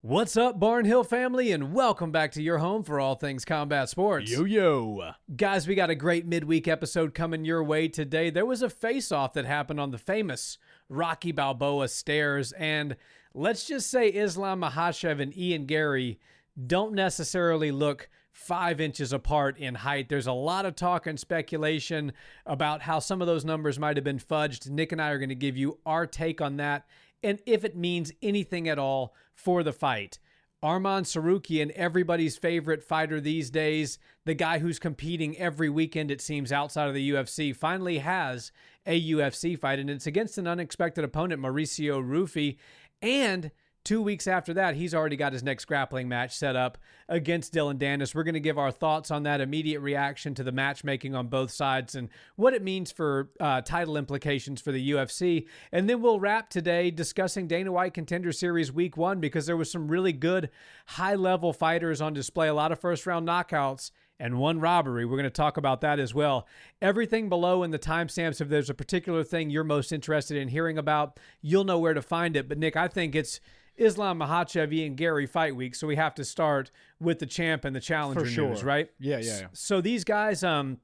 What's up, Barnhill family, and welcome back to your home for all things combat sports. Yo. Guys, we got a great midweek episode coming your way today. There was a face-off that happened on the famous Rocky Balboa stairs, and let's just say Islam Makhachev and Ian Garry don't necessarily look 5 inches apart in height. There's a lot of talk and speculation about how some of those numbers might have been fudged. Nick and I are going to give you our take on that, and if it means anything at all for the fight. Arman Tsarukyan, everybody's favorite fighter these days, the guy who's competing every weekend, it seems, outside of the UFC, finally has a UFC fight, and it's against an unexpected opponent, Mauricio Ruffy, and 2 weeks after that, he's already got his next grappling match set up against Dillon Danis. We're going to give our thoughts on that, immediate reaction to the matchmaking on both sides and what it means for title implications for the UFC. And then we'll wrap today discussing Dana White Contender Series Week 1 because there was some really good high-level fighters on display, a lot of first-round knockouts, and one robbery. We're going to talk about that as well. Everything below in the timestamps, if there's a particular thing you're most interested in hearing about, you'll know where to find it. But Nick, I think it's Islam Makhachev, Ian Garry fight week, so we have to start with the champ and the challenger news, right? Yeah. So these guys, Ian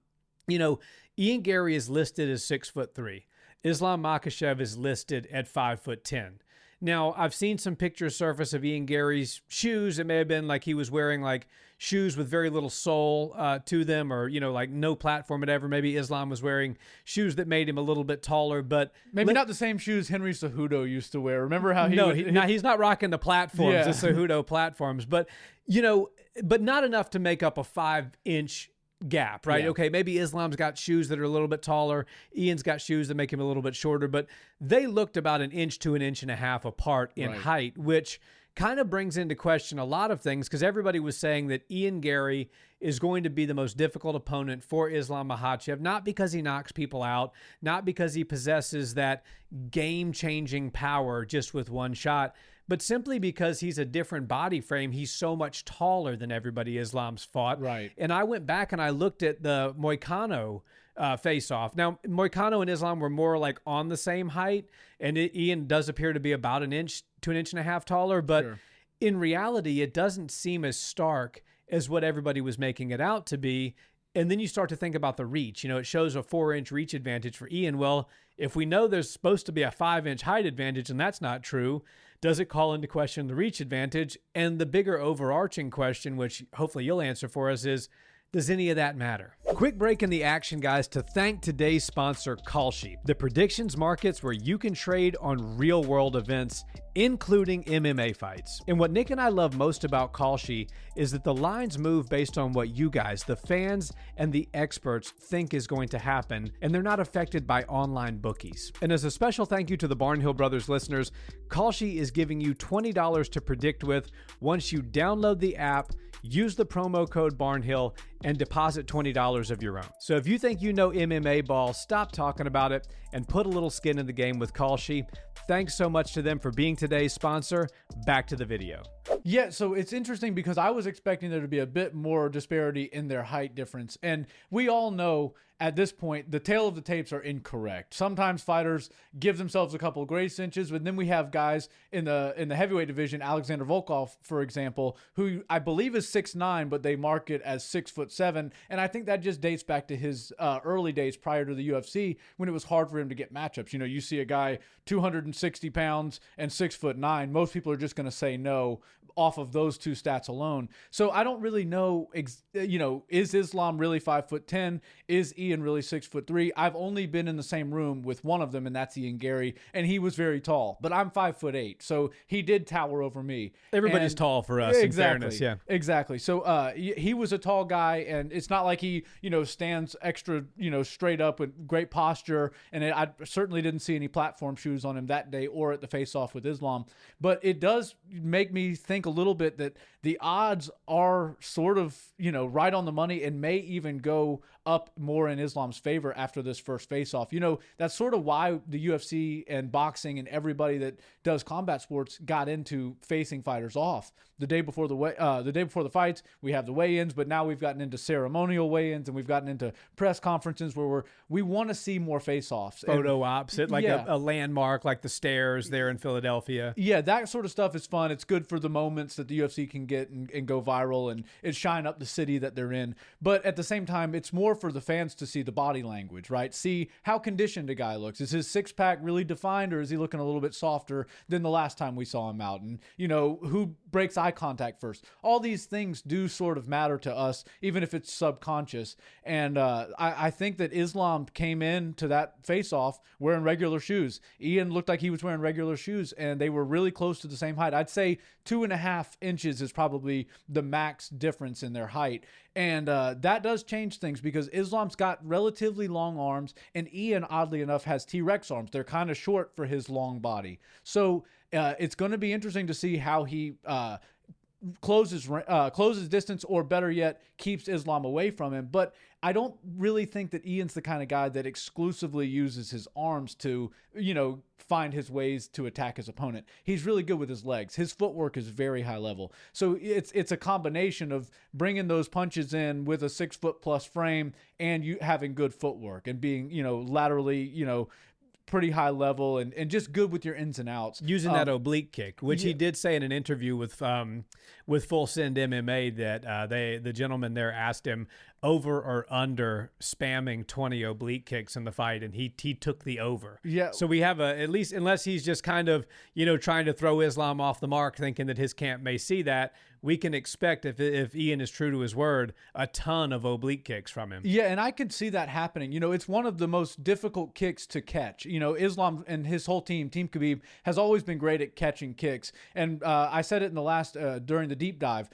Garry is listed as 6'3". Islam Makhachev is listed at 5'10". Now, I've seen some pictures surface of Ian Garry's shoes. It may have been like he was wearing like shoes with very little sole to them, or, like no platform, whatever. Maybe Islam was wearing shoes that made him a little bit taller, but maybe not the same shoes Henry Cejudo used to wear. Remember how he's not rocking the platforms, the Cejudo platforms, but not enough to make up a 5-inch gap, right? Yeah. Okay, maybe Islam's got shoes that are a little bit taller. Ian's got shoes that make him a little bit shorter, but they looked about an inch to an inch and a half apart in height, which kind of brings into question a lot of things because everybody was saying that Ian Garry is going to be the most difficult opponent for Islam Makhachev, not because he knocks people out, not because he possesses that game-changing power just with one shot, but simply because he's a different body frame. He's so much taller than everybody Islam's fought. Right. And I went back and I looked at the Moicano face-off. Now, Moicano and Islam were more like on the same height, and Ian does appear to be about an inch to an inch and a half taller, but in reality, it doesn't seem as stark as what everybody was making it out to be. And then you start to think about the reach. It shows a 4-inch reach advantage for Ian. Well, if we know there's supposed to be a 5-inch height advantage, and that's not true, does it call into question the reach advantage? And the bigger overarching question, which hopefully you'll answer for us, is, does any of that matter? Quick break in the action, guys, to thank today's sponsor, Kalshi, the predictions markets where you can trade on real-world events, including MMA fights. And what Nick and I love most about Kalshi is that the lines move based on what you guys, the fans and the experts, think is going to happen, and they're not affected by online bookies. And as a special thank you to the Barnhill Brothers listeners, Kalshi is giving you $20 to predict with once you download the app, use the promo code Barnhill, and deposit $20 of your own. So if you think you know MMA ball, stop talking about it and put a little skin in the game with Kalshi. Thanks so much to them for being today's sponsor. Back to the video. Yeah, so it's interesting because I was expecting there to be a bit more disparity in their height difference. And we all know at this point, the tail of the tapes are incorrect. Sometimes fighters give themselves a couple of grace inches, but then we have guys in the heavyweight division, Alexander Volkov, for example, who I believe is 6'9", but they mark it as 6'7". And I think that just dates back to his early days prior to the UFC when it was hard for him to get matchups. You see a guy 260 pounds and 6'9". Most people are just going to say no off of those two stats alone. So I don't really know, is Islam really 5'10"? Is Ian really 6'3"? I've only been in the same room with one of them, and that's Ian Garry, and he was very tall, but I'm 5'8", so he did tower over me. Everybody's tall for us, in fairness, yeah. Exactly. So he was a tall guy, and it's not like he, stands extra, straight up with great posture, and I certainly didn't see any platform shoes on him that day or at the face-off with Islam. But it does make me think a little bit that the odds are sort of, right on the money and may even go up more in Islam's favor after this first face-off. You know, that's sort of why the UFC and boxing and everybody that does combat sports got into facing fighters off. The day before the fights, we have the weigh-ins, but now we've gotten into ceremonial weigh-ins and we've gotten into press conferences where we want to see more face-offs. Photo ops, like a landmark, like the stairs there in Philadelphia. Yeah, that sort of stuff is fun. It's good for the moments that the UFC can get and go viral and shine up the city that they're in. But at the same time, it's more for the fans to see the body language, right? See how conditioned a guy looks. Is his six-pack really defined, or is he looking a little bit softer than the last time we saw him out? And, you know, who breaks eye contact first? All these things do sort of matter to us, even if it's subconscious. And I think that Islam came into that face-off wearing regular shoes. Ian looked like he was wearing regular shoes, and they were really close to the same height. I'd say 2.5 inches is probably the max difference in their height. And that does change things because Islam's got relatively long arms, and Ian, oddly enough, has T-Rex arms. They're kind of short for his long body. So it's going to be interesting to see how he closes distance, or better yet, keeps Islam away from him. But I don't really think that Ian's the kind of guy that exclusively uses his arms to, you know, find his ways to attack his opponent. He's really good with his legs. His footwork is very high level. So it's a combination of bringing those punches in with a 6-foot+ frame and you having good footwork and being, you know, laterally, you know, pretty high level and just good with your ins and outs. Using that oblique kick, which he did say in an interview with Full Send MMA that the gentleman there asked him over or under spamming 20 oblique kicks in the fight, and he took the over. Yeah. So we have at least, unless he's just kind of, you know, trying to throw Islam off the mark, thinking that his camp may see that, we can expect, if Ian is true to his word, a ton of oblique kicks from him. Yeah, and I could see that happening. You know, it's one of the most difficult kicks to catch. You know, Islam and his whole team, Team Khabib, has always been great at catching kicks. And I said it in the last, during the deep dive,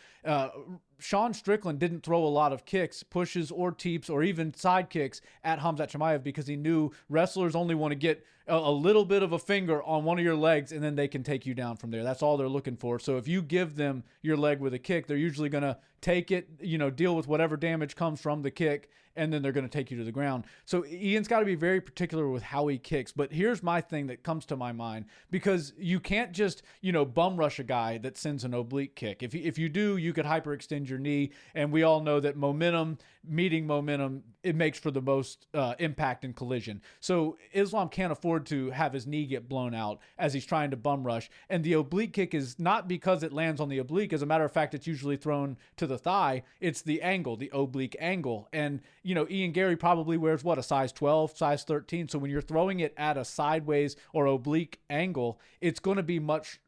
Sean Strickland didn't throw a lot of kicks, pushes or teeps or even side kicks at Khamzat Chimaev because he knew wrestlers only want to get a little bit of a finger on one of your legs and then they can take you down from there. That's all they're looking for. So if you give them your leg with a kick, they're usually going to take it, you know, deal with whatever damage comes from the kick, and then they're going to take you to the ground. So Ian's got to be very particular with how he kicks. But here's my thing that comes to my mind, because you can't just, you know, bum rush a guy that sends an oblique kick. If you do, you could hyperextend your knee, and we all know that momentum meeting momentum, it makes for the most impact and collision. So Islam can't afford to have his knee get blown out as he's trying to bum rush. And the oblique kick is not because it lands on the oblique. As a matter of fact, it's usually thrown to the thigh. It's the angle, the oblique angle. And, you know, Ian Garry probably wears, what, a size 12, size 13. So when you're throwing it at a sideways or oblique angle, it's going to be much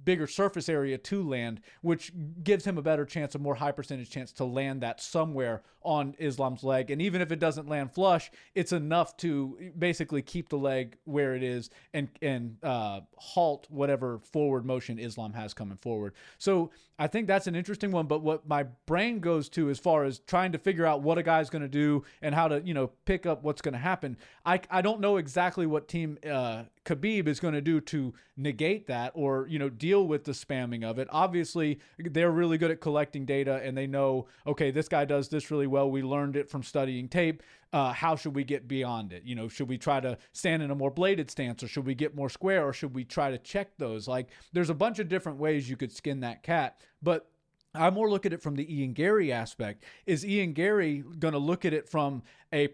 bigger surface area to land, which gives him a better chance, a more high percentage chance to land that somewhere on Islam's leg. And even if it doesn't land flush, it's enough to basically keep the leg where it is and halt whatever forward motion Islam has coming forward. So I think that's an interesting one. But what my brain goes to as far as trying to figure out what a guy's going to do and how to, you know, pick up what's going to happen, I don't know exactly what Team Khabib is going to do to negate that or, you know, deal with the spamming of it. Obviously, they're really good at collecting data and they know, okay, this guy does this really well. We learned it from studying tape. How should we get beyond it? You know, should we try to stand in a more bladed stance, or should we get more square, or should we try to check those? Like, there's a bunch of different ways you could skin that cat, but I more look at it from the Ian Garry aspect. Is Ian Garry going to look at it from a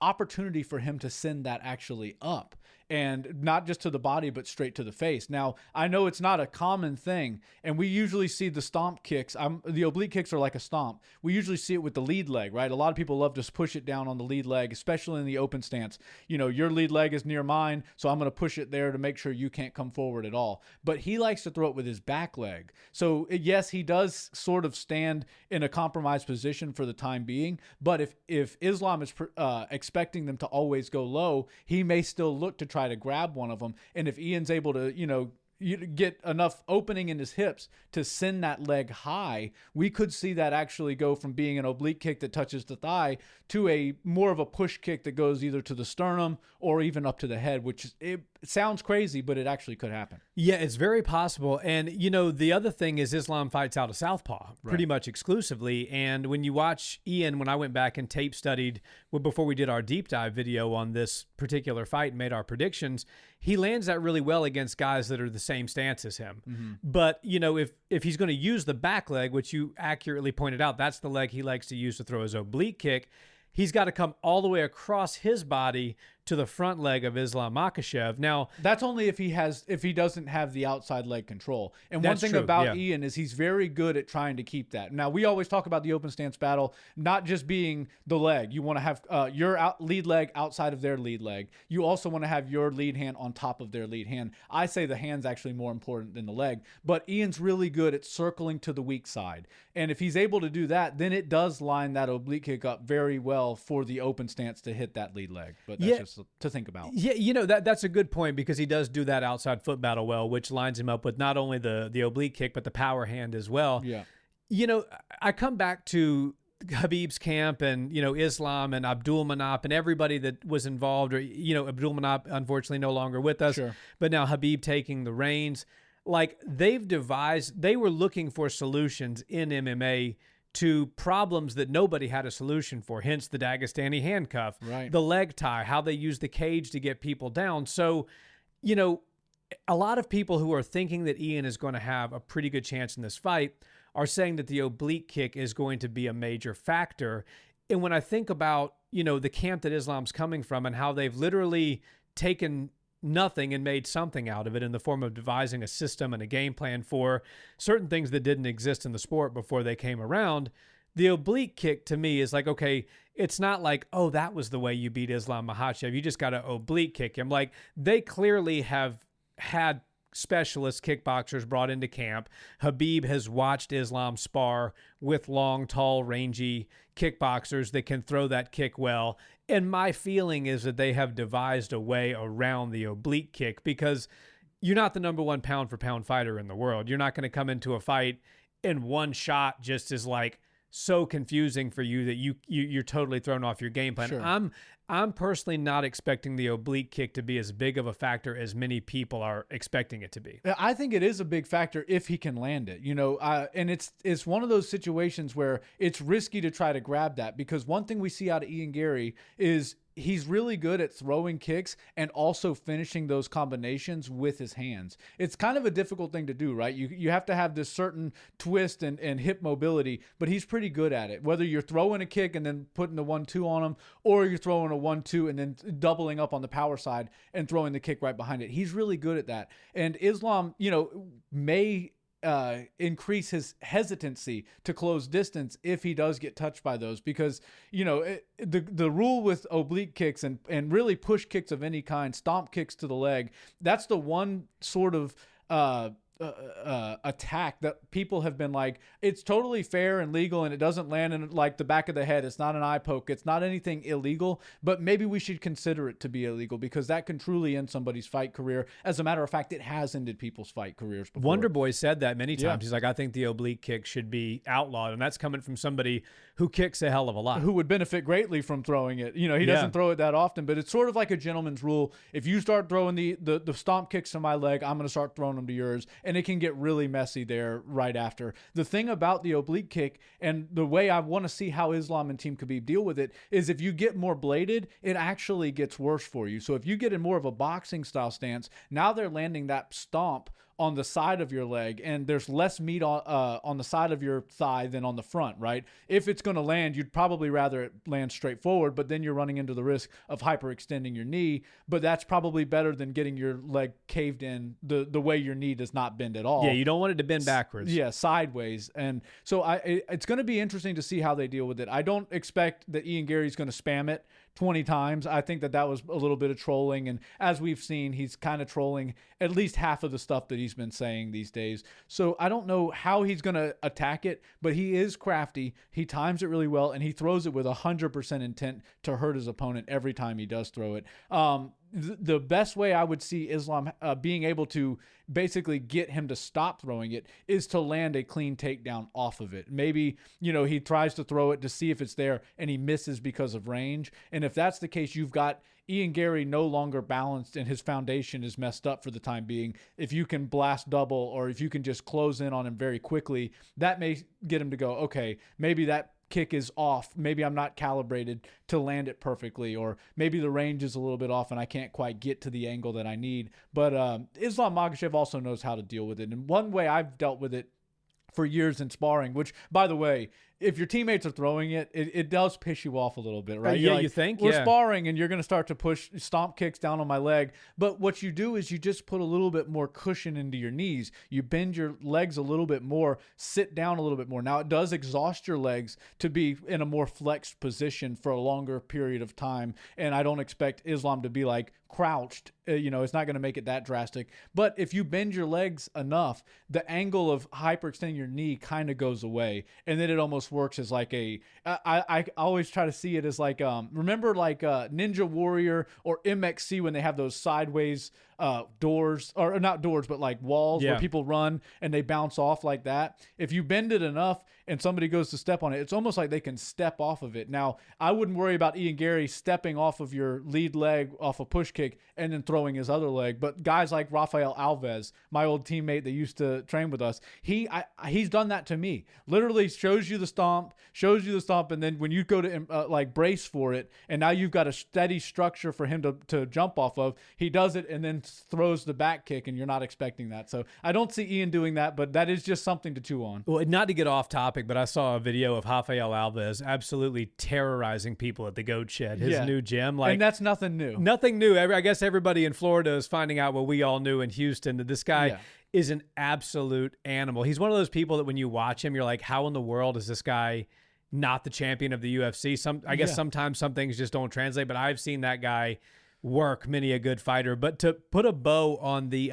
opportunity for him to send that actually up? And not just to the body, but straight to the face. Now, I know it's not a common thing, and we usually see the stomp kicks. The oblique kicks are like a stomp. We usually see it with the lead leg, right? A lot of people love to push it down on the lead leg, especially in the open stance. You know, your lead leg is near mine, so I'm going to push it there to make sure you can't come forward at all. But he likes to throw it with his back leg. So, yes, he does sort of stand in a compromised position for the time being, but if Islam is expecting them to always go low, he may still look to try to grab one of them. And if Ian's able to, you know, you get enough opening in his hips to send that leg high, we could see that actually go from being an oblique kick that touches the thigh to a more of a push kick that goes either to the sternum or even up to the head, which it sounds crazy, but it actually could happen. Yeah, it's very possible. And, you know, the other thing is Islam fights out of southpaw pretty much exclusively. And when you watch Ian, when I went back and tape studied before we did our deep dive video on this particular fight and made our predictions, he lands that really well against guys that are the same stance as him. But, you know, if he's going to use the back leg, which you accurately pointed out, that's the leg he likes to use to throw his oblique kick, he's got to come all the way across his body to the front leg of Islam Makhachev. Now, that's only if he doesn't have the outside leg control. And one thing about Ian is he's very good at trying to keep that. Now, we always talk about the open stance battle not just being the leg. You want to have your lead leg outside of their lead leg. You also want to have your lead hand on top of their lead hand. I say the hand's actually more important than the leg, but Ian's really good at circling to the weak side. And if he's able to do that, then it does line that oblique kick up very well for the open stance to hit that lead leg. But that's just to think about. Yeah, you know, that's a good point because he does do that outside foot battle well, which lines him up with not only the oblique kick, but the power hand as well. Yeah. You know, I come back to Khabib's camp and, you know, Islam and Abdul Manap and everybody that was involved, or, you know, Abdul Manap, unfortunately, no longer with us, but now Khabib taking the reins. Like, they were looking for solutions in MMA to problems that nobody had a solution for, hence the Dagestani handcuff, the leg tie, how they use the cage to get people down. So, you know, a lot of people who are thinking that Ian is going to have a pretty good chance in this fight are saying that the oblique kick is going to be a major factor. And when I think about, you know, the camp that Islam's coming from and how they've literally taken nothing and made something out of it in the form of devising a system and a game plan for certain things that didn't exist in the sport before they came around. The oblique kick to me is like, okay, it's not like, oh, that was the way you beat Islam Makhachev. You just got to oblique kick him. Like, they clearly have had specialist kickboxers brought into camp. Khabib has watched Islam spar with long, tall, rangy kickboxers that can throw that kick well. And my feeling is that they have devised a way around the oblique kick because you're not the number one pound for pound fighter in the world. You're not going to come into a fight and one shot just is like so confusing for you that you're totally thrown off your game plan. I'm personally not expecting the oblique kick to be as big of a factor as many people are expecting it to be. I think it is a big factor if he can land it, you know, and it's one of those situations where it's risky to try to grab that because one thing we see out of Ian Garry is he's really good at throwing kicks and also finishing those combinations with his hands. It's kind of a difficult thing to do, right? You have to have this certain twist and hip mobility, but he's pretty good at it. Whether you're throwing a kick and then putting the 1-2 on him, or you're throwing a 1-2 and then doubling up on the power side and throwing the kick right behind it. He's really good at that. And Islam, you know, may increase his hesitancy to close distance if he does get touched by those because, you know, the rule with oblique kicks and really push kicks of any kind, stomp kicks to the leg, that's the one sort of attack that people have been like, it's totally fair and legal and it doesn't land in like the back of the head. It's not an eye poke. It's not anything illegal, but maybe we should consider it to be illegal because that can truly end somebody's fight career. As a matter of fact, it has ended people's fight careers before. Wonder Boy said that many times. He's like, I think the oblique kick should be outlawed. And that's coming from somebody who kicks a hell of a lot. Who would benefit greatly from throwing it. You know, he doesn't throw it that often, but it's sort of like a gentleman's rule. If you start throwing the stomp kicks to my leg, I'm going to start throwing them to yours. And it can get really messy there right after. The thing about the oblique kick and the way I want to see how Islam and Team Khabib deal with it is if you get more bladed, it actually gets worse for you. So if you get in more of a boxing style stance, now they're landing that stomp on the side of your leg and there's less meat on the side of your thigh than on the front, right? If it's going to land, you'd probably rather it land straight forward, but then you're running into the risk of hyperextending your knee, but that's probably better than getting your leg caved in the way your knee does not bend at all. Yeah, you don't want it to bend backwards. Yeah, sideways. And so it's going to be interesting to see how they deal with it. I don't expect that Ian Garry's going to spam it 20 times. I think that was a little bit of trolling. And as we've seen, he's kind of trolling at least half of the stuff that he's been saying these days. So I don't know how he's going to attack it, but he is crafty. He times it really well, and he throws it with 100% intent to hurt his opponent every time he does throw it. the best way I would see Islam being able to basically get him to stop throwing it is to land a clean takedown off of it. Maybe, he tries to throw it to see if it's there and he misses because of range. And if that's the case, you've got Ian Garry no longer balanced and his foundation is messed up for the time being. If you can blast double or if you can just close in on him very quickly, that may get him to go, okay, maybe that kick is off. Maybe I'm not calibrated to land it perfectly, or maybe the range is a little bit off and I can't quite get to the angle that I need. But Islam Makhachev also knows how to deal with it. And one way I've dealt with it for years in sparring, which, by the way, if your teammates are throwing it, it does piss you off a little bit, right? Yeah, like, you think? We're sparring and you're going to start to push stomp kicks down on my leg. But what you do is you just put a little bit more cushion into your knees. You bend your legs a little bit more, sit down a little bit more. Now, it does exhaust your legs to be in a more flexed position for a longer period of time. And I don't expect Islam to be like crouched. It's not going to make it that drastic. But if you bend your legs enough, the angle of hyperextending your knee kind of goes away. And then it almost works as like I always try to see it as like, remember like Ninja Warrior or MXC when they have those sideways doors, or not doors, but like walls where people run and they bounce off like that. If you bend it enough and somebody goes to step on it, it's almost like they can step off of it. Now, I wouldn't worry about Ian Garry stepping off of your lead leg off a push kick and then throwing his other leg. But guys like Rafael Alves, my old teammate that used to train with us, he's done that to me. Literally shows you the stomp, and then when you go to like brace for it, and now you've got a steady structure for him to jump off of, he does it and then throws the back kick, and you're not expecting that. So I don't see Ian doing that, but that is just something to chew on. Well, not to get off topic, but I saw a video of Rafael Alves absolutely terrorizing people at the Goat Shed, his new gym. And that's nothing new. Nothing new. I guess everybody in Florida is finding out what we all knew in Houston, that this guy is an absolute animal. He's one of those people that when you watch him, you're like, how in the world is this guy not the champion of the UFC? I guess sometimes some things just don't translate, but I've seen that guy work many a good fighter. But to put a bow on the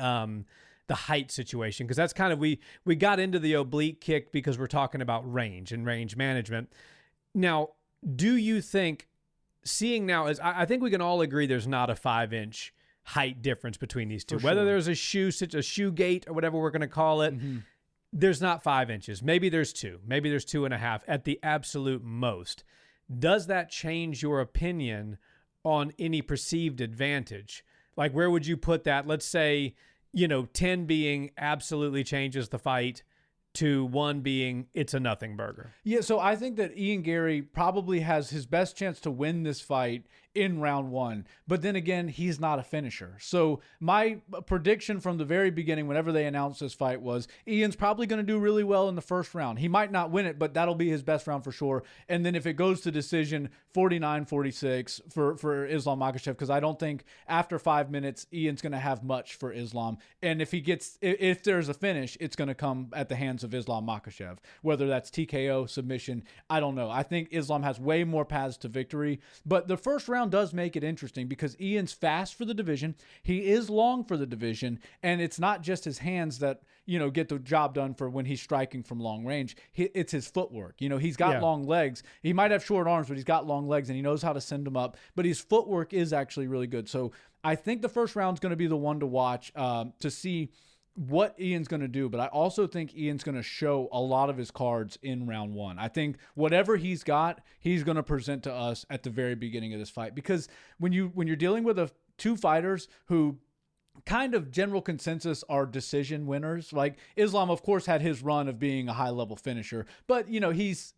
height situation, because that's kind of, we got into the oblique kick because we're talking about range and range management. Now, do you think, seeing now, as I think we can all agree there's not a 5-inch height difference between these two, whether there's a shoe gate or whatever we're going to call it. There's not 5 inches. Maybe there's 2. Maybe there's 2.5 at the absolute most. Does that change your opinion on any perceived advantage? Like, where would you put that? Let's say, 10 being absolutely changes the fight to 1 being it's a nothing burger. Yeah, so I think that Ian Garry probably has his best chance to win this fight in round 1. But then again, he's not a finisher. So my prediction from the very beginning, whenever they announced this fight, was Ian's probably going to do really well in the first round. He might not win it, but that'll be his best round for sure. And then if it goes to decision, 49-46 for Islam Makhachev, because I don't think after 5 minutes, Ian's going to have much for Islam. And if there's a finish, it's going to come at the hands of Islam Makhachev, whether that's TKO, submission, I don't know. I think Islam has way more paths to victory, but the first round does make it interesting because Ian's fast for the division. He is long for the division, and it's not just his hands that, get the job done for when he's striking from long range. It's his footwork. He's got long legs. He might have short arms, but he's got long legs and he knows how to send them up, but his footwork is actually really good. So I think the first round is going to be the one to watch to see what Ian's going to do, but I also think Ian's going to show a lot of his cards in round 1. I think whatever he's got, he's going to present to us at the very beginning of this fight, because when you're dealing with two fighters who kind of general consensus are decision winners, like Islam, of course, had his run of being a high-level finisher, but he's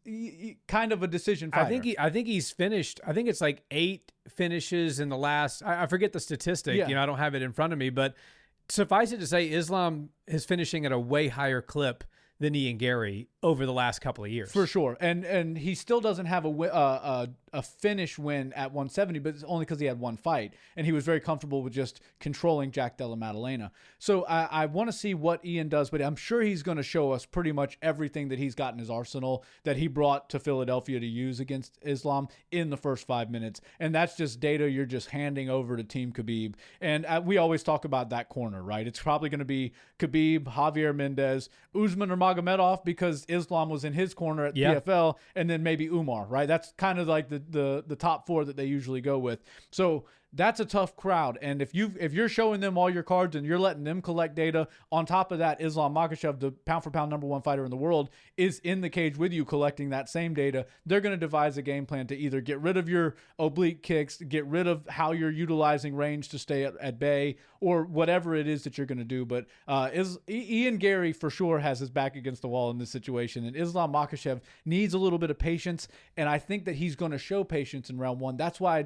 kind of a decision fighter. I think he's finished. I think it's like 8 finishes in the last. I forget the statistic. Yeah. I don't have it in front of me, but suffice it to say, Islam is finishing at a way higher clip than Ian Garry over the last couple of years. For sure. And he still doesn't have a finish win at 170, but it's only because he had one fight. And he was very comfortable with just controlling Jack Della Maddalena. So I want to see what Ian does, but I'm sure he's going to show us pretty much everything that he's got in his arsenal that he brought to Philadelphia to use against Islam in the first 5 minutes. And that's just data you're just handing over to Team Khabib. And we always talk about that corner, right? It's probably going to be Khabib, Javier Mendez, Usman or Magomedov, because Islam was in his corner at PFL, and then maybe Umar, right? That's kind of like the top 4 that they usually go with. So that's a tough crowd. And if you're showing them all your cards and you're letting them collect data, on top of that, Islam Makhachev, the pound for pound #1 fighter in the world, is in the cage with you collecting that same data. They're going to devise a game plan to either get rid of your oblique kicks, get rid of how you're utilizing range to stay at bay, or whatever it is that you're going to do. But Ian Garry for sure has his back against the wall in this situation, and Islam Makhachev needs a little bit of patience, and I think that he's going to show patience in round 1. That's why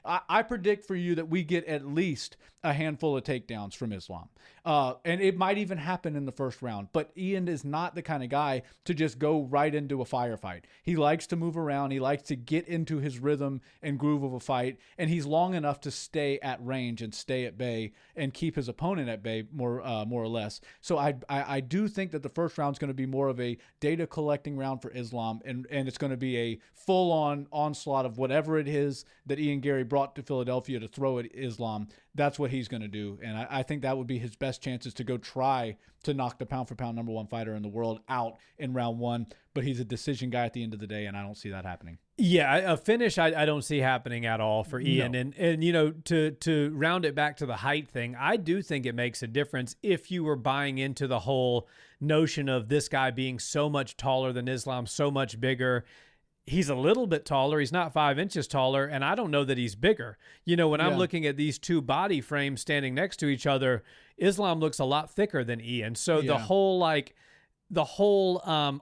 I predict for you that we get at least a handful of takedowns from Islam. And it might even happen in the first round. But Ian is not the kind of guy to just go right into a firefight. He likes to move around. He likes to get into his rhythm and groove of a fight. And he's long enough to stay at range and stay at bay and keep his opponent at bay more or less. So I do think that the first round is going to be more of a data collecting round for Islam. And it's going to be a full-on onslaught of whatever it is that Ian Garry brought to Philadelphia to throw at Islam. That's what he's going to do. And I think that would be his best chances to go try to knock the pound for pound #1 fighter in the world out in round 1. But he's a decision guy at the end of the day, and I don't see that happening. Yeah, a finish I don't see happening at all for Ian. No. And you know, to round it back to the height thing, I do think it makes a difference if you were buying into the whole notion of this guy being so much taller than Islam, so much bigger. He's a little bit taller. He's not 5 inches taller, and I don't know that he's bigger. You know, when I'm looking at these two body frames standing next to each other, Islam looks a lot thicker than Ian. So the whole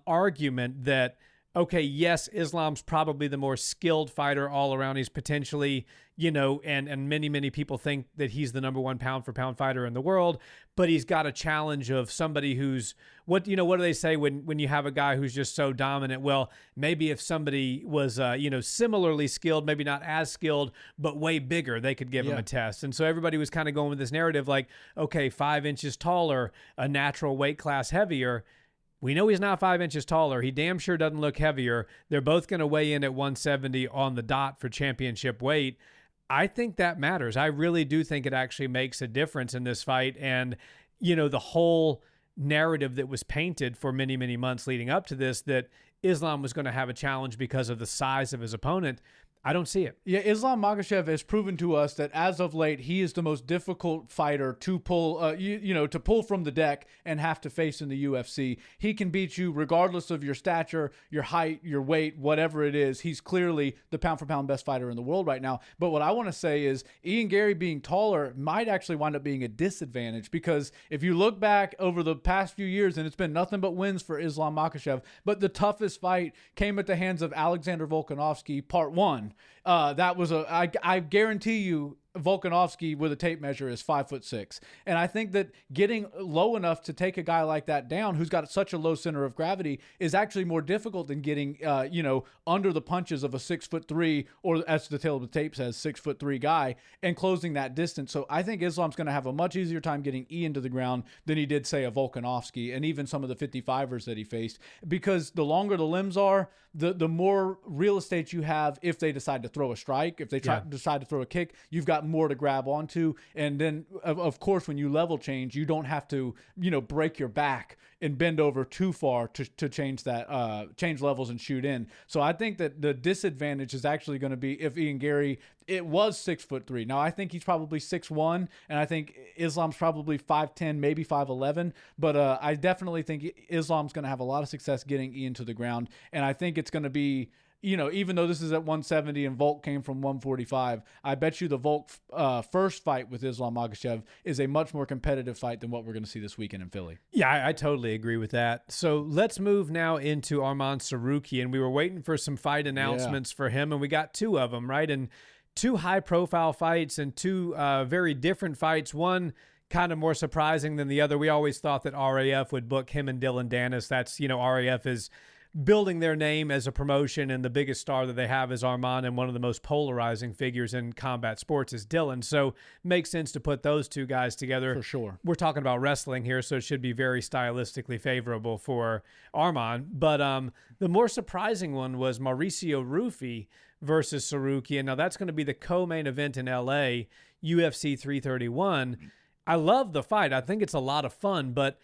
argument that, okay, yes, Islam's probably the more skilled fighter all around. He's potentially, you know, and many people think that he's the #1 pound for pound fighter in the world, but he's got a challenge of somebody who's, what do they say when you have a guy who's just so dominant? Well, maybe if somebody was, similarly skilled, maybe not as skilled, but way bigger, they could give him a test. And so everybody was kind of going with this narrative like, okay, 5 inches taller, a natural weight class heavier. We know he's not 5 inches taller. He damn sure doesn't look heavier. They're both going to weigh in at 170 on the dot for championship weight. I think that matters. I really do think it actually makes a difference in this fight. And, you know, the whole narrative that was painted for many months leading up to this, that Islam was going to have a challenge because of the size of his opponent, I don't see it. Yeah, Islam Makhachev has proven to us that as of late, he is the most difficult fighter to pull, to pull from the deck and have to face in the UFC. He can beat you regardless of your stature, your height, your weight, whatever it is. He's clearly the pound for pound best fighter in the world right now. But what I want to say is Ian Garry being taller might actually wind up being a disadvantage, because if you look back over the past few years, and it's been nothing but wins for Islam Makhachev, but the toughest fight came at the hands of Alexander Volkanovski, part 1. That was I guarantee you Volkanovski with a tape measure is 5'6", and I think that getting low enough to take a guy like that down, who's got such a low center of gravity, is actually more difficult than getting under the punches of a 6'3", or as the tail of the tape says, 6'3" guy, and closing that distance. So I think Islam's going to have a much easier time getting Ian to the ground than he did, say, a Volkanovski, and even some of the 55ers that he faced, because the longer the limbs are, the more real estate you have if they decide to throw a strike. If they decide to throw a kick, you've got more to grab onto. And then of course, when you level change, you don't have to, break your back and bend over too far to change that, change levels and shoot in. So I think that the disadvantage is actually going to be if Ian Garry, it was 6'3". Now I think he's probably 6'1", and I think Islam's probably 5'10", maybe 5'11". But I definitely think Islam's going to have a lot of success getting Ian to the ground. And I think it's going to be, even though this is at 170 and Volk came from 145, I bet you the Volk first fight with Islam Makhachev is a much more competitive fight than what we're going to see this weekend in Philly. Yeah, I totally agree with that. So let's move now into Arman Tsarukyan. We were waiting for some fight announcements for him, and we got 2 of them, right? And 2 high-profile fights and 2 very different fights. One kind of more surprising than the other. We always thought that RAF would book him and Dillon Danis. That's, RAF is building their name as a promotion, and the biggest star that they have is Arman, and one of the most polarizing figures in combat sports is Dillon. So makes sense to put those 2 guys together. For sure. We're talking about wrestling here, so it should be very stylistically favorable for Arman. But the more surprising one was Mauricio Ruffy versus Tsarukyan. Now that's going to be the co-main event in LA, UFC 331. I love the fight. I think it's a lot of fun, but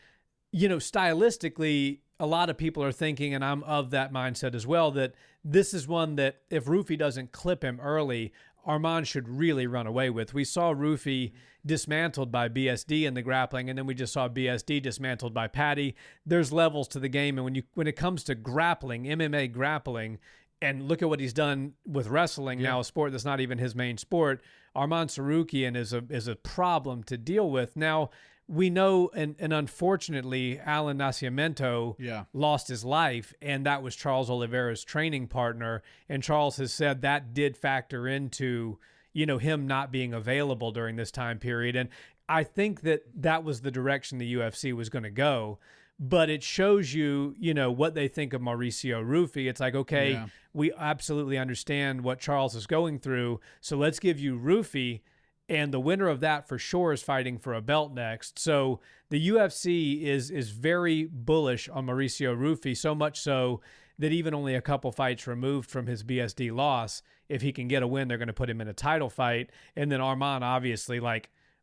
stylistically, a lot of people are thinking, and I'm of that mindset as well, that this is one that if Ruffy doesn't clip him early, Arman should really run away with. We saw Ruffy dismantled by BSD in the grappling, and then we just saw BSD dismantled by Paddy. There's levels to the game, and when it comes to grappling, MMA grappling, and look at what he's done with wrestling now, a sport that's not even his main sport, Arman Tsarukyan is a problem to deal with. Now, we know, and unfortunately, Alan Nascimento lost his life, and that was Charles Oliveira's training partner. And Charles has said that did factor into, him not being available during this time period. And I think that was the direction the UFC was going to go. But it shows you, what they think of Mauricio Ruffy. It's like, okay, we absolutely understand what Charles is going through, so let's give you Ruffy. And the winner of that for sure is fighting for a belt next. So the UFC is very bullish on Mauricio Ruffy, so much so that even only a couple fights removed from his BSD loss, if he can get a win, they're going to put him in a title fight. And then Arman, obviously,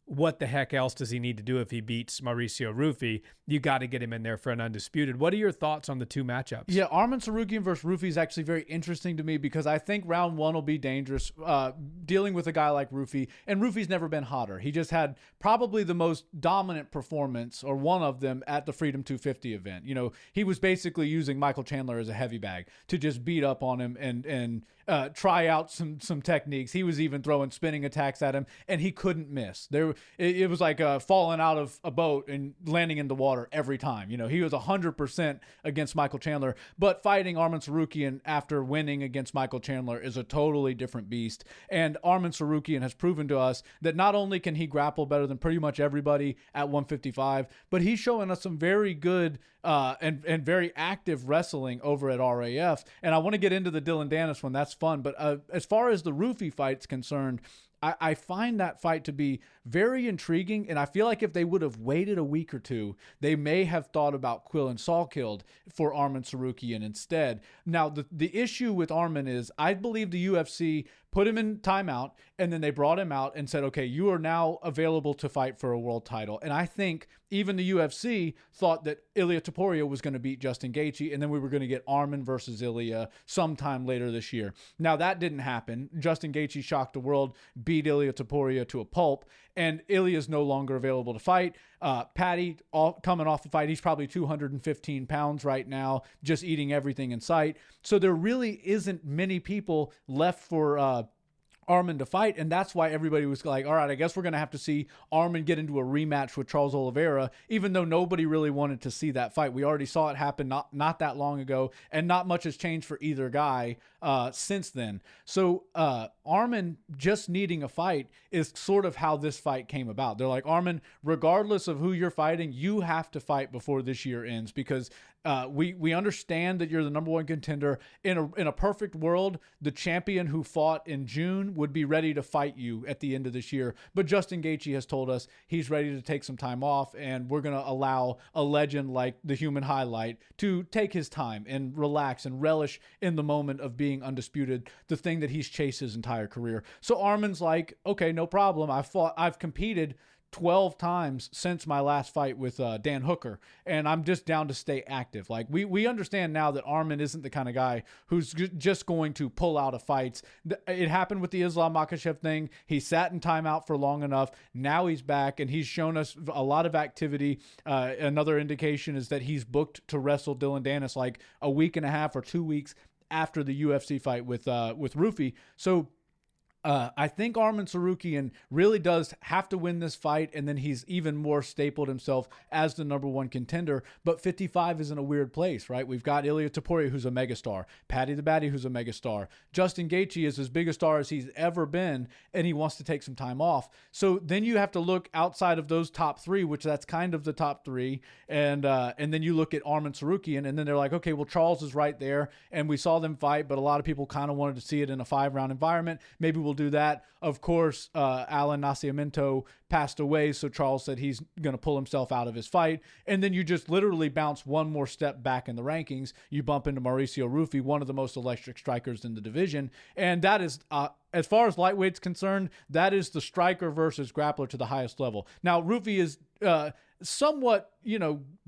what the heck else does he need to do if he beats Mauricio Ruffy? You got to get him in there for an undisputed. What are your thoughts on the two matchups? Yeah, Arman Tsarukyan versus Ruffy is actually very interesting to me because I think round one will be dangerous dealing with a guy like Ruffy. And Ruffy's never been hotter. He just had probably the most dominant performance, or one of them, at the Freedom 250 event. He was basically using Michael Chandler as a heavy bag to just beat up on him and try out some techniques. He was even throwing spinning attacks at him, and he couldn't miss. It was like falling out of a boat and landing in the water every time. He was 100% against Michael Chandler, but fighting Arman Tsarukyan after winning against Michael Chandler is a totally different beast. And Arman Tsarukyan has proven to us that not only can he grapple better than pretty much everybody at 155, but he's showing us some very good and very active wrestling over at RAF. And I want to get into the Dillon Danis one. That's fun. But as far as the Ruffy fight's concerned, I find that fight to be very intriguing, and I feel like if they would have waited a week or two, they may have thought about Quill and Sawkilled for Arman Tsarukyan instead. Now, the issue with Arman is I believe the UFC put him in timeout, and then they brought him out and said, okay, you are now available to fight for a world title. And I think even the UFC thought that Ilia Topuria was going to beat Justin Gaethje, and then we were going to get Arman versus Ilia sometime later this year. Now, that didn't happen. Justin Gaethje shocked the world, beat Ilia Topuria to a pulp, and Ilia is no longer available to fight. Paddy, coming off the fight, he's probably 215 pounds right now, just eating everything in sight. So there really isn't many people left for Arman to fight, and that's why everybody was like, all right, I guess we're going to have to see Arman get into a rematch with Charles Oliveira, even though nobody really wanted to see that fight. We already saw it happen not that long ago, and not much has changed for either guy since then. So Arman just needing a fight is sort of how this fight came about. They're like, Arman, regardless of who you're fighting, you have to fight before this year ends, because we understand that you're the number one contender. In a perfect world, the champion who fought in June would be ready to fight you at the end of this year. But Justin Gaethje has told us he's ready to take some time off, and we're going to allow a legend like the Human Highlight to take his time and relax and relish in the moment of being undisputed, the thing that he's chased his entire career. So Arman's like, okay, no problem. I've competed 12 times since my last fight with Dan Hooker, and I'm just down to stay active. Like, we understand now that Arman isn't the kind of guy who's just going to pull out of fights. It happened with the Islam Makhachev thing. He sat in timeout for long enough. Now he's back, and he's shown us a lot of activity. Another indication is that he's booked to wrestle Dillon Danis like a week and a half or 2 weeks after the UFC fight with Ruffy. So I think Arman Tsarukyan really does have to win this fight, and then he's even more stapled himself as the number one contender. But 55 is in a weird place, right? We've got Ilia Topuria, who's a megastar. Paddy the Baddy, who's a megastar. Justin Gaethje is as big a star as he's ever been, and he wants to take some time off. So then you have to look outside of those top three, which that's kind of the top three, and then you look at Arman Tsarukyan, and then they're like, okay, well, Charles is right there, and we saw them fight, but a lot of people kind of wanted to see it in a 5-round environment. Maybe we'll do that. Of course, Alan Nascimento passed away, so Charles said he's going to pull himself out of his fight. And then you just literally bounce one more step back in the rankings. You bump into Mauricio Ruffy, one of the most electric strikers in the division. And that is, as far as lightweight's concerned, that is the striker versus grappler to the highest level. Now, Ruffy is somewhat,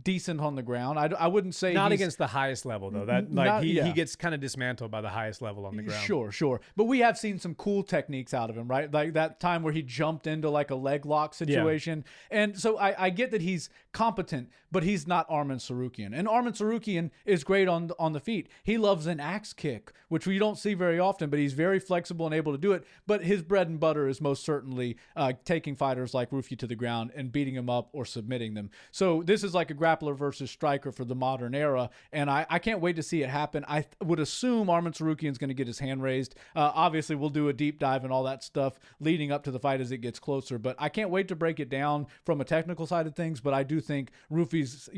decent on the ground. I wouldn't say not against the highest level though. That like he gets kind of dismantled by the highest level on the ground. Sure. But we have seen some cool techniques out of him, right? Like that time where he jumped into like a leg lock situation. Yeah. And so I get that he's competent, but he's not Arman Tsarukyan. And Arman Tsarukyan is great on the feet. He loves an axe kick, which we don't see very often, but he's very flexible and able to do it. But his bread and butter is most certainly taking fighters like Ruffy to the ground and beating them up or submitting them. So this is like a grappler versus striker for the modern era, and I can't wait to see it happen. I would assume Arman Tsarukyan's going to get his hand raised. Obviously, we'll do a deep dive and all that stuff leading up to the fight as it gets closer, but I can't wait to break it down from a technical side of things, but I do think Ruffy's,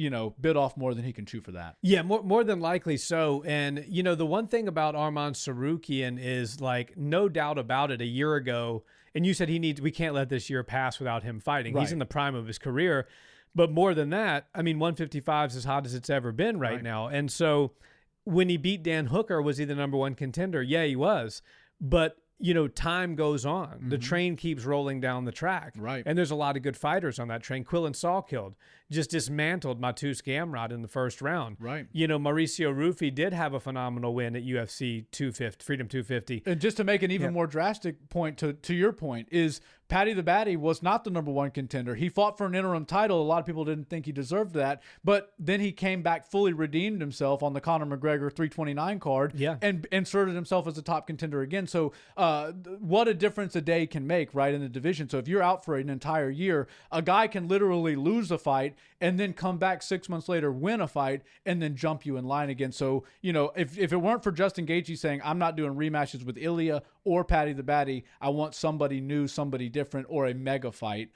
bit off more than he can chew for that. Yeah, more than likely so. And, the one thing about Arman Tsarukyan is, like, no doubt about it, a year ago, and you said we can't let this year pass without him fighting. Right. He's in the prime of his career. But more than that, 155 is as hot as it's ever been right now. And so when he beat Dan Hooker, was he the number one contender? Yeah, he was. But, time goes on. Mm-hmm. The train keeps rolling down the track. Right. And there's a lot of good fighters on that train. Quillen Sawkilled just dismantled Matus Gamrot in the first round. Right. Mauricio Ruffy did have a phenomenal win at UFC 250, Freedom 250. And just to make an even more drastic point to your point is Paddy the Baddy was not the number one contender. He fought for an interim title. A lot of people didn't think he deserved that, but then he came back, fully redeemed himself on the Conor McGregor 329 card and inserted himself as a top contender again. So what a difference a day can make, right, in the division. So if you're out for an entire year, a guy can literally lose a fight and then come back 6 months later, win a fight, and then jump you in line again. So, if it weren't for Justin Gaethje saying, I'm not doing rematches with Ilya or Paddy the Baddy, I want somebody new, somebody different, or a mega fight,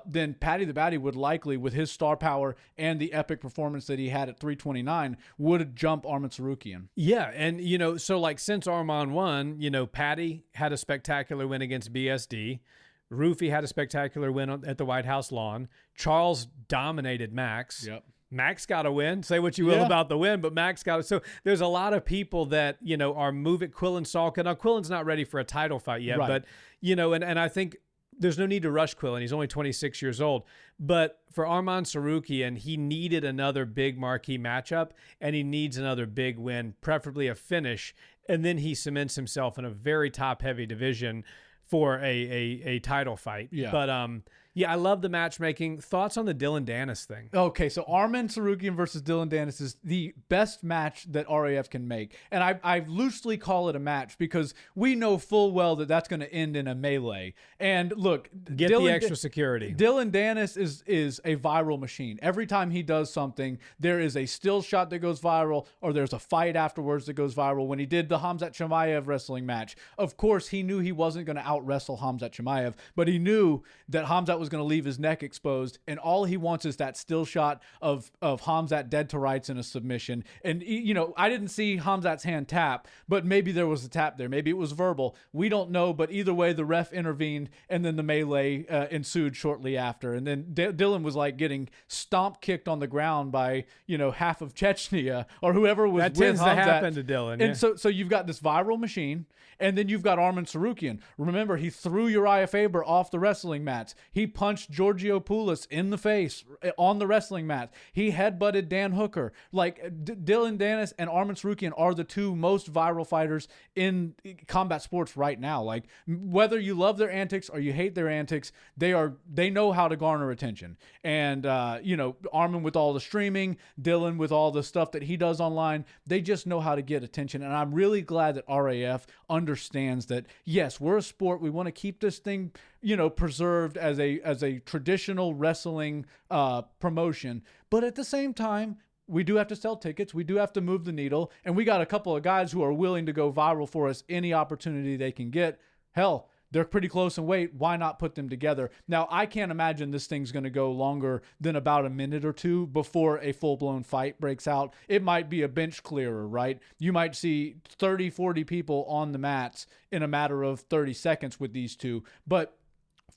then Paddy the Baddy would likely, with his star power and the epic performance that he had at 329, would jump Arman Tsarukyan. Yeah, and, so like since Arman won, Paddy had a spectacular win against BSD. Ruffy had a spectacular win at the White House lawn. Charles dominated Max. Yep. Max got a win. Say what you will about the win, but Max got it. So there's a lot of people that, are moving. Quillen Sawkilled. Now, Quillen's not ready for a title fight yet, but, and I think there's no need to rush Quillen. He's only 26 years old. But for Arman Tsarukyan, he needed another big marquee matchup, and he needs another big win, preferably a finish. And then he cements himself in a very top-heavy division for a title fight. Yeah. But I love the matchmaking. Thoughts on the Dillon Danis thing? Okay, so Arman Tsarukyan versus Dillon Danis is the best match that RAF can make. And I loosely call it a match because we know full well that that's going to end in a melee. And look, get the extra security. Dillon Danis is a viral machine. Every time he does something, there is a still shot that goes viral, or there's a fight afterwards that goes viral. When he did the Khamzat Chimaev wrestling match, of course, he knew he wasn't going to out-wrestle Khamzat Chimaev, but he knew that Khamzat was going to leave his neck exposed, and all he wants is that still shot of Khamzat dead to rights in a submission. And I didn't see Khamzat's hand tap, but maybe there was a tap there. Maybe it was verbal. We don't know, but either way, the ref intervened, and then the melee ensued shortly after. And then Dillon was like getting stomp kicked on the ground by half of Chechnya or whoever was that with tends Khamzat. to happen to Dillon. And so you've got this viral machine. And then you've got Arman Tsarukyan. Remember, he threw Uriah Faber off the wrestling mats. He punched Giorgio Poulos in the face on the wrestling mat. He headbutted Dan Hooker. Like, Dillon Danis and Arman Tsarukyan are the two most viral fighters in combat sports right now. Like, whether you love their antics or you hate their antics, they know how to garner attention. And, Arman with all the streaming, Dillon with all the stuff that he does online, they just know how to get attention. And I'm really glad that RAF understands that, yes, we're a sport. We want to keep this thing, preserved as a traditional wrestling promotion. But at the same time, we do have to sell tickets. We do have to move the needle. And we got a couple of guys who are willing to go viral for us any opportunity they can get. Hell, they're pretty close in weight. Why not put them together? Now, I can't imagine this thing's going to go longer than about a minute or two before a full-blown fight breaks out. It might be a bench clearer, right? You might see 30, 40 people on the mats in a matter of 30 seconds with these two. But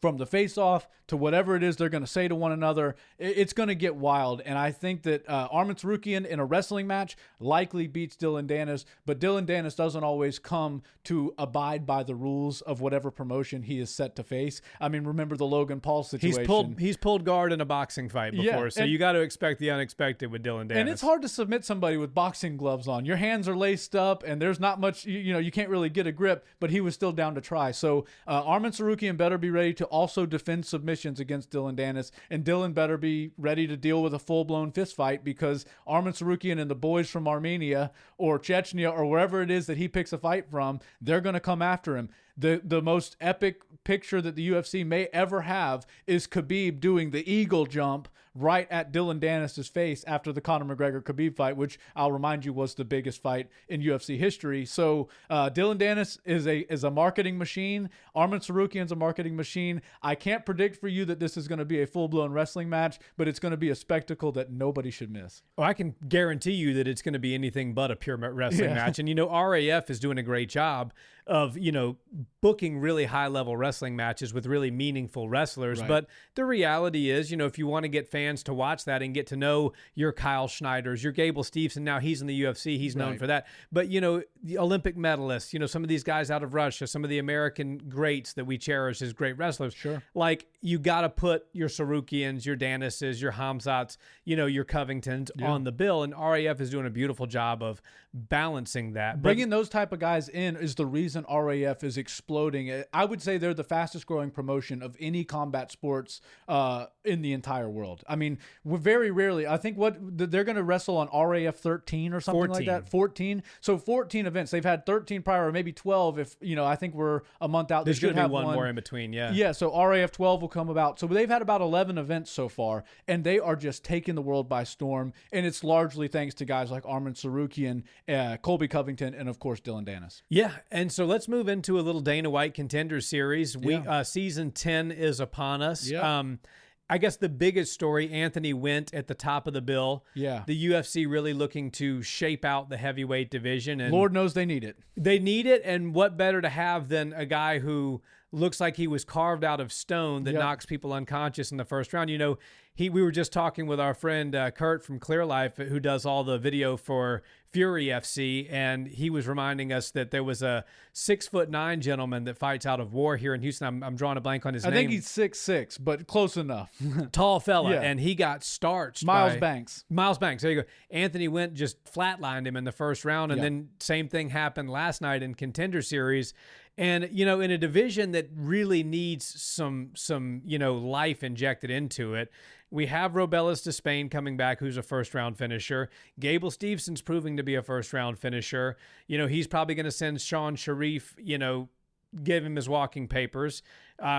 from the face-off to whatever it is they're going to say to one another. It's going to get wild, and I think that Arman Tsarukyan in a wrestling match likely beats Dillon Danis, but Dillon Danis doesn't always come to abide by the rules of whatever promotion he is set to face. I mean, remember the Logan Paul situation. He's pulled guard in a boxing fight before, so you got to expect the unexpected with Dillon Danis. And it's hard to submit somebody with boxing gloves on. Your hands are laced up, and there's not much, you can't really get a grip, but he was still down to try. So Arman Tsarukyan better be ready to also defend submissions against Dillon Danis, and Dillon better be ready to deal with a full-blown fist fight, because Arman Tsarukyan and the boys from Armenia or Chechnya or wherever it is that he picks a fight from, they're going to come after him. The most epic picture that the UFC may ever have is Khabib doing the eagle jump right at Dillon Danis' face after the Conor McGregor-Khabib fight, which I'll remind you was the biggest fight in UFC history. So Dillon Danis is a marketing machine. Arman Tsarukyan's a marketing machine. I can't predict for you that this is going to be a full-blown wrestling match, but it's going to be a spectacle that nobody should miss. Well, I can guarantee you that it's going to be anything but a pure wrestling match. And, RAF is doing a great job of, booking really high-level wrestling matches with really meaningful wrestlers. Right. But the reality is, if you want to get fans to watch that and get to know your Kyle Schneiders, your Gable Steveson, now he's in the UFC, he's known for that. But, the Olympic medalists, some of these guys out of Russia, some of the American greats that we cherish as great wrestlers. Sure. Like, you got to put your Tsarukyans, your Danises, your Hamzats, your Covingtons on the bill. And RAF is doing a beautiful job of balancing that. Bringing those type of guys in is the reason RAF is exploding. I would say they're the fastest growing promotion of any combat sports in the entire world. I mean, very rarely, I think they're going to wrestle on RAF 13 or something 14. like that. 14. So 14 events. They've had 13 prior, or maybe 12 if, I think we're a month out. There's going to be one more in between, yeah. Yeah, so RAF 12 will come about. So they've had about 11 events so far, and they are just taking the world by storm, and it's largely thanks to guys like Arman Tsarukyan, Colby Covington, and, of course, Dillon Danis. Yeah, and so let's move into a little Dana White Contender Series. Season 10 is upon us. Yeah. I guess the biggest story, Anthony Went at the top of the bill. Yeah. The UFC really looking to shape out the heavyweight division. And Lord knows they need it. They need it, and what better to have than a guy who looks like he was carved out of stone that knocks people unconscious in the first round. We were just talking with our friend Kurt from Clear Life, who does all the video for Fury FC, and he was reminding us that there was a 6'9" gentleman that fights out of War here in Houston. I'm drawing a blank on his name. I think he's 6'6", but close enough. Tall fella, and he got starched. Miles Banks. There you go. Anthony Went just flatlined him in the first round, and then same thing happened last night in Contender Series. And, in a division that really needs some life injected into it, we have Robelis de Spain coming back, who's a first-round finisher. Gable Stevenson's proving to be a first-round finisher. He's probably going to send Sean Sharif, give him his walking papers.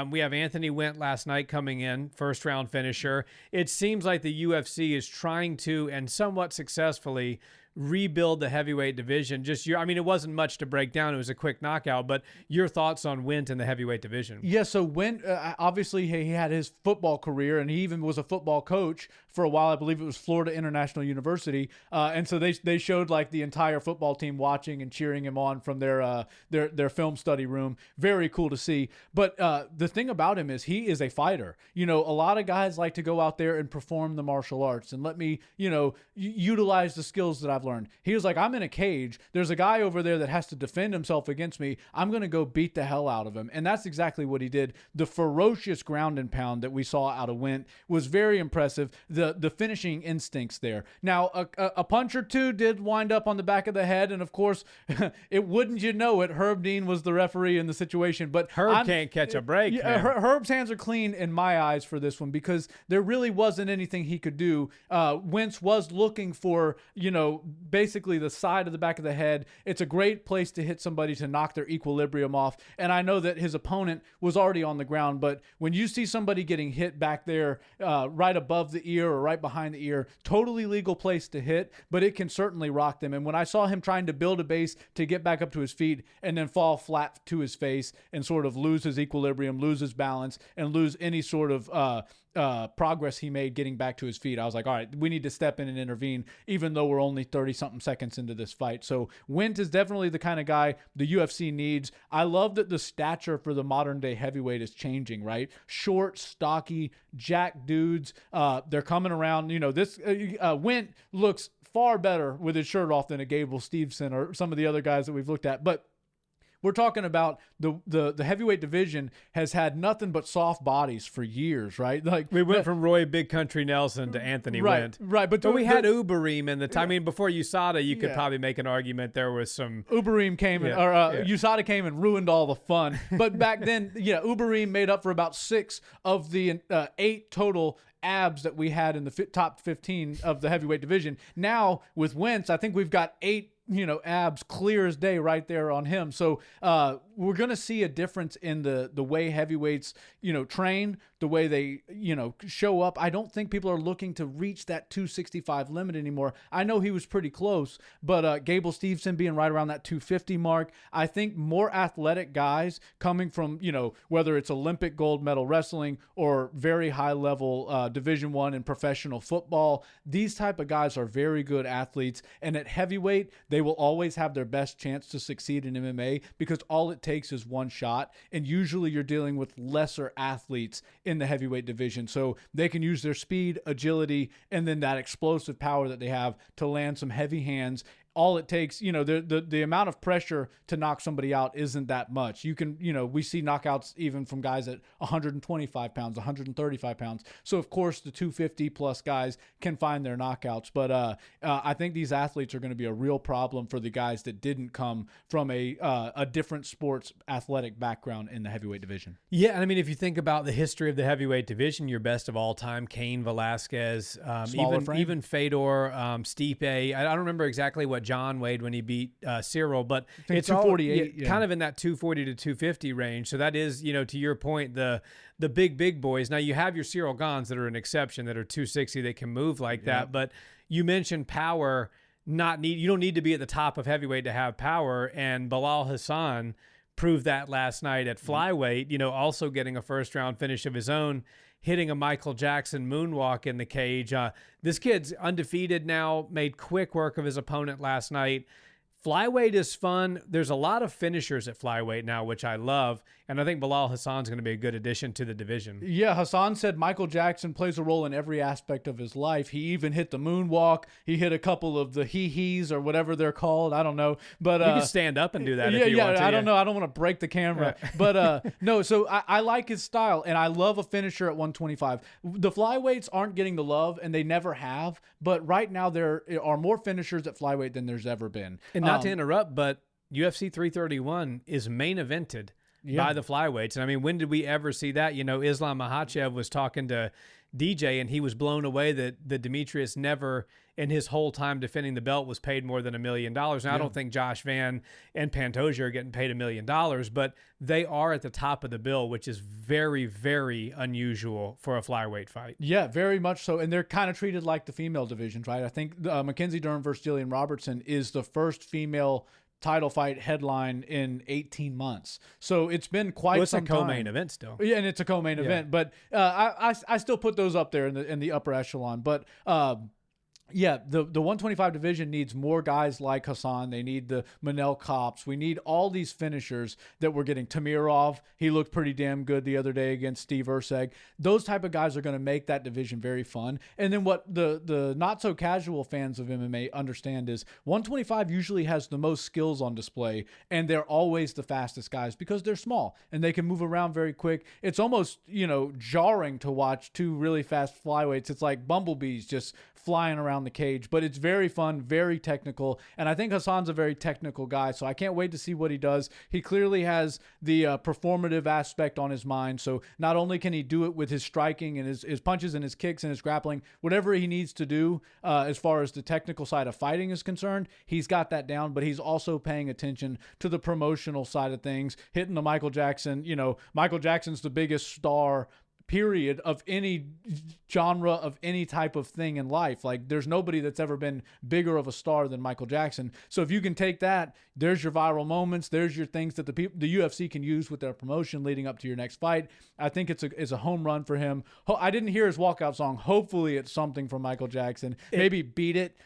We have Anthony Went last night coming in, first-round finisher. It seems like the UFC is trying to, and somewhat successfully, rebuild the heavyweight division. It wasn't much to break down. It was a quick knockout, but your thoughts on Went in the heavyweight division? Yeah, so Went, obviously he had his football career, and he even was a football coach for a while. I believe it was Florida International University. And so they showed like the entire football team watching and cheering him on from their film study room. Very cool to see. But the thing about him is he is a fighter. A lot of guys like to go out there and perform the martial arts and let me, utilize the skills that I've learned. He was like, I'm in a cage. There's a guy over there that has to defend himself against me. I'm going to go beat the hell out of him. And that's exactly what he did. The ferocious ground and pound that we saw out of Went was very impressive. The finishing instincts there. Now, a punch or two did wind up on the back of the head. And of course, wouldn't you know it, Herb Dean was the referee in the situation. But Herb can't catch a break. Yeah, Herb's hands are clean in my eyes for this one because there really wasn't anything he could do. Wentz was looking for, basically the side of the back of the head. It's a great place to hit somebody to knock their equilibrium off. And I know that his opponent was already on the ground, but when you see somebody getting hit back there right above the ear or right behind the ear, totally legal place to hit, but it can certainly rock them. And when I saw him trying to build a base to get back up to his feet and then fall flat to his face and sort of lose his equilibrium, lose his balance, and lose any sort of progress he made getting back to his feet. I was like, all right, we need to step in and intervene, even though we're only 30-something seconds into this fight. So Wint is definitely the kind of guy the UFC needs. I love that the stature for the modern-day heavyweight is changing, right? Short, stocky, jack dudes. They're coming around. This Wint looks far better with his shirt off than a Gable Steveson or some of the other guys that we've looked at. But we're talking about the heavyweight division has had nothing but soft bodies for years, right? Like we went from Roy Big Country Nelson to Anthony Wint. Right. But we had Uberim in the time. I mean, before USADA, you could probably make an argument there was some. Uberim came USADA came and ruined all the fun. But back then, Uberim made up for about 6 of the 8 total abs that we had in the top 15 of the heavyweight division. Now with Wentz, I think we've got 8 abs clear as day right there on him. So we're going to see a difference in the way heavyweights, train, the way they, show up. I don't think people are looking to reach that 265 limit anymore. I know he was pretty close, but Gable Steveson being right around that 250 mark, I think more athletic guys coming from, whether it's Olympic gold medal wrestling or very high level Division I in professional football, these type of guys are very good athletes. And at heavyweight, they will always have their best chance to succeed in MMA because all it takes is one shot. And usually you're dealing with lesser athletes in the heavyweight division. So they can use their speed, agility, and then that explosive power that they have to land some heavy hands. All it takes, the amount of pressure to knock somebody out isn't that much. You can, we see knockouts even from guys at 125 pounds, 135 pounds. So, of course, the 250 plus guys can find their knockouts. But I think these athletes are going to be a real problem for the guys that didn't come from a different sports athletic background in the heavyweight division. Yeah, I mean, if you think about the history of the heavyweight division, your best of all time, Cain Velasquez, even Fedor, Stipe. I don't remember exactly what John weighed when he beat Cyril, but it's 248, kind of in that 240 to 250 range. So that is, to your point, the big boys. Now you have your Cyril Gans that are an exception, that are 260, that can move like that. But you mentioned power. You don't need to be at the top of heavyweight to have power, and Bilal Hassan proved that last night at flyweight. Also getting a first round finish of his own, hitting a Michael Jackson moonwalk in the cage. This kid's undefeated now, made quick work of his opponent last night. Flyweight is fun. There's a lot of finishers at flyweight now, which I love. And I think Bilal Hassan's going to be a good addition to the division. Yeah, Hassan said Michael Jackson plays a role in every aspect of his life. He even hit the moonwalk. He hit a couple of the hee-hees or whatever they're called. I don't know. But you can stand up and do that if you want to. I don't know. I don't want to break the camera. Right. But no, so I like his style, and I love a finisher at 125. The flyweights aren't getting the love, and they never have. But right now there are more finishers at flyweight than there's ever been. And not to interrupt, but UFC 331 is main evented by the flyweights. And I mean, when did we ever see that? Islam Makhachev was talking to DJ, and he was blown away that Demetrius never, in his whole time defending the belt, was paid more than $1 million. Now, I don't think Josh Van and Pantoja are getting paid $1 million, but they are at the top of the bill, which is very, very unusual for a flyweight fight. Yeah, very much so. And they're kind of treated like the female divisions, right? I think Mackenzie Dern versus Jillian Robertson is the first female title fight headline in 18 months. So it's been quite some time. It's a co-main event still. Yeah, and it's a co-main event. But I still put those up there in the upper echelon. But yeah, the 125 division needs more guys like Hassan. They need the Manel Kops. We need all these finishers that we're getting. Tamirov, he looked pretty damn good the other day against Steve Erceg. Those type of guys are going to make that division very fun. And then what the not-so-casual fans of MMA understand is 125 usually has the most skills on display, and they're always the fastest guys because they're small, and they can move around very quick. It's almost, jarring to watch two really fast flyweights. It's like bumblebees just flying around the cage, but it's very fun, very technical, and I think Hassan's a very technical guy, so I can't wait to see what he does. He clearly has the performative aspect on his mind, so not only can he do it with his striking and his punches and his kicks and his grappling, whatever he needs to do as far as the technical side of fighting is concerned, he's got that down, but he's also paying attention to the promotional side of things, hitting the Michael Jackson. Michael Jackson's the biggest star period of any genre of any type of thing in life. Like, there's nobody that's ever been bigger of a star than Michael Jackson. So if you can take that, there's your viral moments, there's your things that the UFC can use with their promotion leading up to your next fight. I think it's a home run for him. I didn't hear his walkout song. Hopefully it's something from Michael Jackson. Maybe Beat It.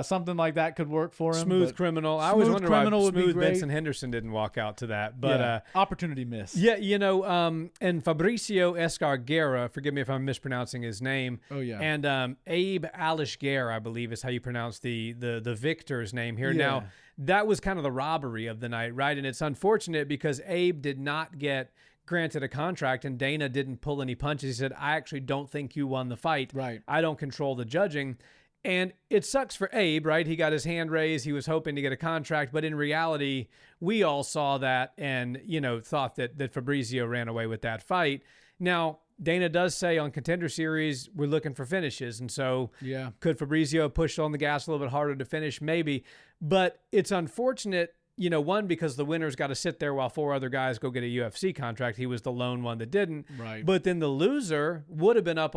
Something like that could work for him. Smooth Criminal. I always wonder why Smooth Benson Henderson didn't walk out to that. But opportunity miss. Yeah, and Fabricio Escarguera, forgive me if I'm mispronouncing his name. Oh yeah. And Abe Alishguer, I believe is how you pronounce the victor's name here. Yeah. Now, that was kind of the robbery of the night, right? And it's unfortunate because Abe did not get granted a contract and Dana didn't pull any punches. He said, I actually don't think you won the fight. Right. I don't control the judging. And it sucks for Abe, right? He got his hand raised. He was hoping to get a contract. But in reality, we all saw that and, thought that Fabrizio ran away with that fight. Now, Dana does say on Contender Series, we're looking for finishes. And so could Fabrizio push on the gas a little bit harder to finish? Maybe. But it's unfortunate, one, because the winner's got to sit there while 4 other guys go get a UFC contract. He was the lone one that didn't. Right. But then the loser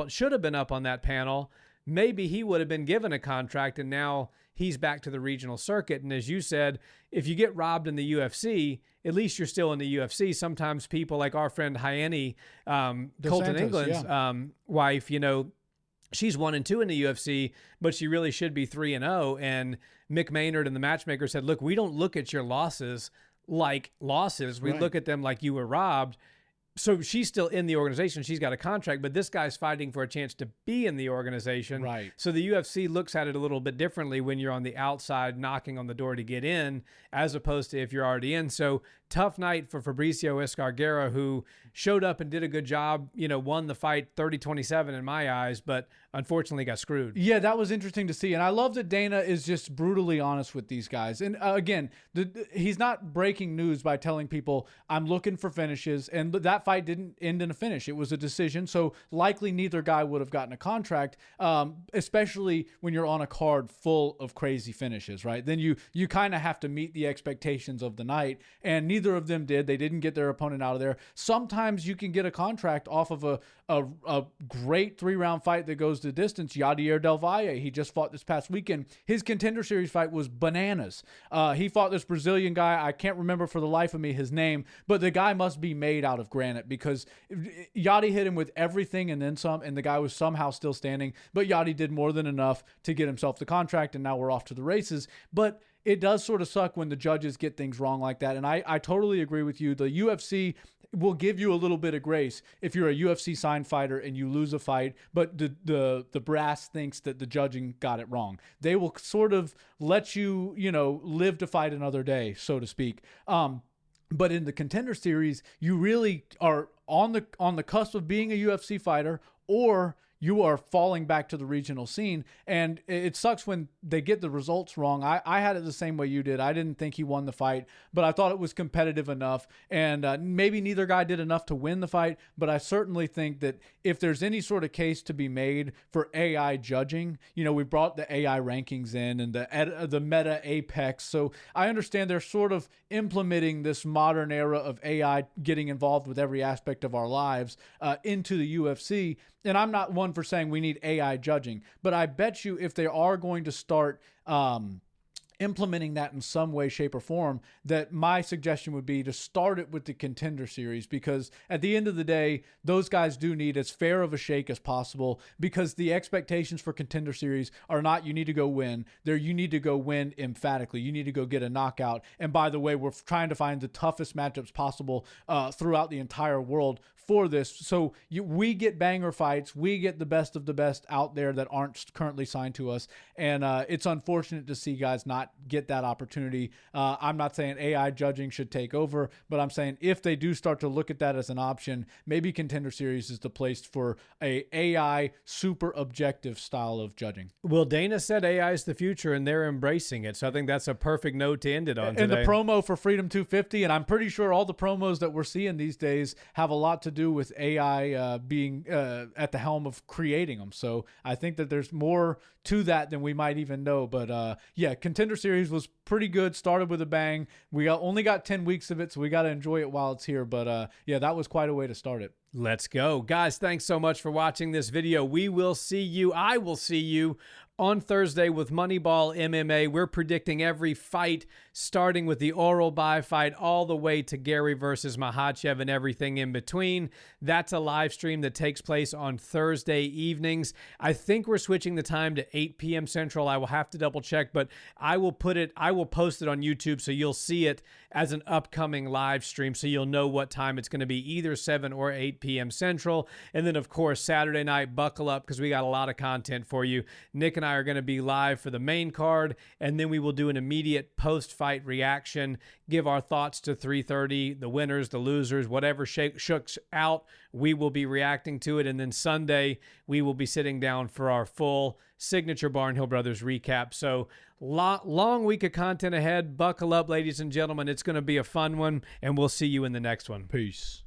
should have been up on that panel. Maybe he would have been given a contract, and now he's back to the regional circuit. And as you said, if you get robbed in the UFC, at least you're still in the UFC. Sometimes people like our friend Hyeni, Colton England's wife, she's 1-2 in the UFC, but she really should be 3-0. And Mick Maynard and the matchmaker said, look, we don't look at your losses like losses. We look at them like you were robbed. So she's still in the organization. She's got a contract, but this guy's fighting for a chance to be in the organization. Right. So the UFC looks at it a little bit differently when you're on the outside knocking on the door to get in, as opposed to if you're already in. So tough night for Fabricio Escarguera, who showed up and did a good job, won the fight 30-27 in my eyes, but unfortunately got screwed. Yeah, that was interesting to see. And I love that Dana is just brutally honest with these guys. And again, he's not breaking news by telling people, I'm looking for finishes. And that fight didn't end in a finish. It was a decision. So likely neither guy would have gotten a contract, especially when you're on a card full of crazy finishes, right? Then you kind of have to meet the expectations of the night. And neither of them did. They didn't get their opponent out of there. Sometimes you can get a contract off of a great 3-round fight that goes the distance. Yadier Del Valle, he just fought this past weekend. His Contender Series fight was bananas. He fought this Brazilian guy. I can't remember for the life of me his name, but the guy must be made out of granite because Yadi hit him with everything and then some, and the guy was somehow still standing. But Yadi did more than enough to get himself the contract, and now we're off to the races. But it does sort of suck when the judges get things wrong like that. And I totally agree with you. The UFC will give you a little bit of grace if you're a UFC signed fighter and you lose a fight, but the brass thinks that the judging got it wrong. They will sort of let you, live to fight another day, so to speak. But in the Contender Series, you really are on the cusp of being a UFC fighter, or you are falling back to the regional scene. And it sucks when they get the results wrong. I had it the same way you did. I didn't think he won the fight, but I thought it was competitive enough. And maybe neither guy did enough to win the fight, but I certainly think that if there's any sort of case to be made for AI judging, we brought the AI rankings in and the meta apex. So I understand they're sort of implementing this modern era of AI getting involved with every aspect of our lives into the UFC. And I'm not one for saying we need AI judging, but I bet you if they are going to start implementing that in some way, shape, or form, that my suggestion would be to start it with the Contender Series, because at the end of the day, those guys do need as fair of a shake as possible, because the expectations for Contender Series are not you need to go win. You need to go win emphatically. You need to go get a knockout. And by the way, we're trying to find the toughest matchups possible throughout the entire world for this. So we get banger fights. We get the best of the best out there that aren't currently signed to us. And it's unfortunate to see guys not get that opportunity. I'm not saying AI judging should take over, but I'm saying if they do start to look at that as an option, maybe Contender Series is the place for a AI super objective style of judging. Well, Dana said AI is the future and they're embracing it. So I think that's a perfect note to end it on today. And the promo for Freedom 250, and I'm pretty sure all the promos that we're seeing these days have a lot to do with AI being at the helm of creating them. So I think that there's more to that than we might even know. But yeah, Contender Series was pretty good. Started with a bang. We only got 10 weeks of it, so we got to enjoy it while it's here. But yeah, that was quite a way to start it. Let's go. Guys, thanks so much for watching this video. I will see you on Thursday with Moneyball MMA. We're predicting every fight, starting with the Oral By fight all the way to Garry versus Makhachev and everything in between. That's a live stream that takes place on Thursday evenings. I think we're switching the time to 8 p.m. Central. I will have to double check, but I will post it on YouTube so you'll see it as an upcoming live stream so you'll know what time it's going to be, either 7 or 8 p.m. Central. And then, of course, Saturday night, buckle up because we got a lot of content for you. Nick and I are going to be live for the main card, and then we will do an immediate post-fight reaction, give our thoughts to 330, the winners, the losers, whatever shooks out, we will be reacting to it. And then Sunday, we will be sitting down for our full signature Barnhill Brothers recap. So long week of content ahead. Buckle up, ladies and gentlemen. It's going to be a fun one, and we'll see you in the next one. Peace.